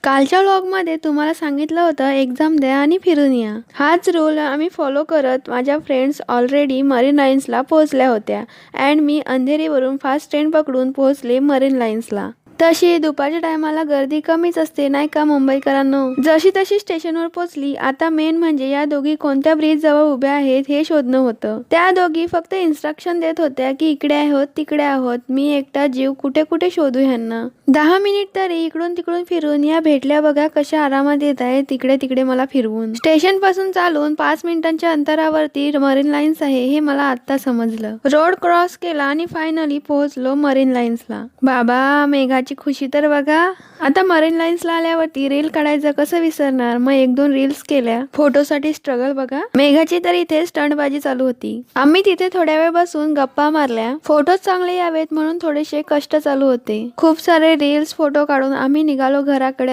कालच्या व्लॉगमध्ये तुम्हाला सांगितलं होतं एक्झाम द्या आणि फिरून या. हाच रूल आम्ही फॉलो करत माझ्या फ्रेंड्स ऑलरेडी मरीन लाईन्सला पोहोचल्या होत्या अँड मी अंधेरीवरून फास्ट ट्रेन पकडून पोहोचले मरीन लाईन्सला. तशी दुपारच्या टायमाला गर्दी कमीच असते नाही का मुंबईकरांनो. जशी तशी स्टेशनवर पोहोचली. आता मेन म्हणजे या दोघी कोणत्या ब्रिज जवळ उभ्या आहेत हे शोधणं होतं. त्या दोघी फक्त इन्स्ट्रक्शन देत होत्या की इकडे आहोत तिकडे आहोत. मी एकटा जीव कुठे कुठे शोधू ह्यांना. 10 मिनिट तरी इकडून तिकडून फिरून या भेटल्या बघा कशा आरामात येत आहे तिकडे तिकडे मला फिरवून. स्टेशन पासून चालून 5 मिनिटांच्या अंतरावरती मरीन लाईन्स आहे हे मला आता समजलं. रोड क्रॉस केला आणि फायनली पोहोचलो मरीन लाईन्सला. बाबा मेघाची खुशी तर बघा. आता मरीन लाईन्सला आल्यावरती रील काढायचं कसं विसरणार. मग 1-2 रील्स केल्या. फोटोसाठी स्ट्रगल बघा. मेघाची तर इथे स्टंटबाजी चालू होती. आम्ही तिथे थोड्या वेळ बसून गप्पा मारल्या. फोटोज चांगले यावेत म्हणून थोडेसे कष्ट चालू होते. खूप सारे रील्स फोटो काढून आम्ही निघालो घराकडे.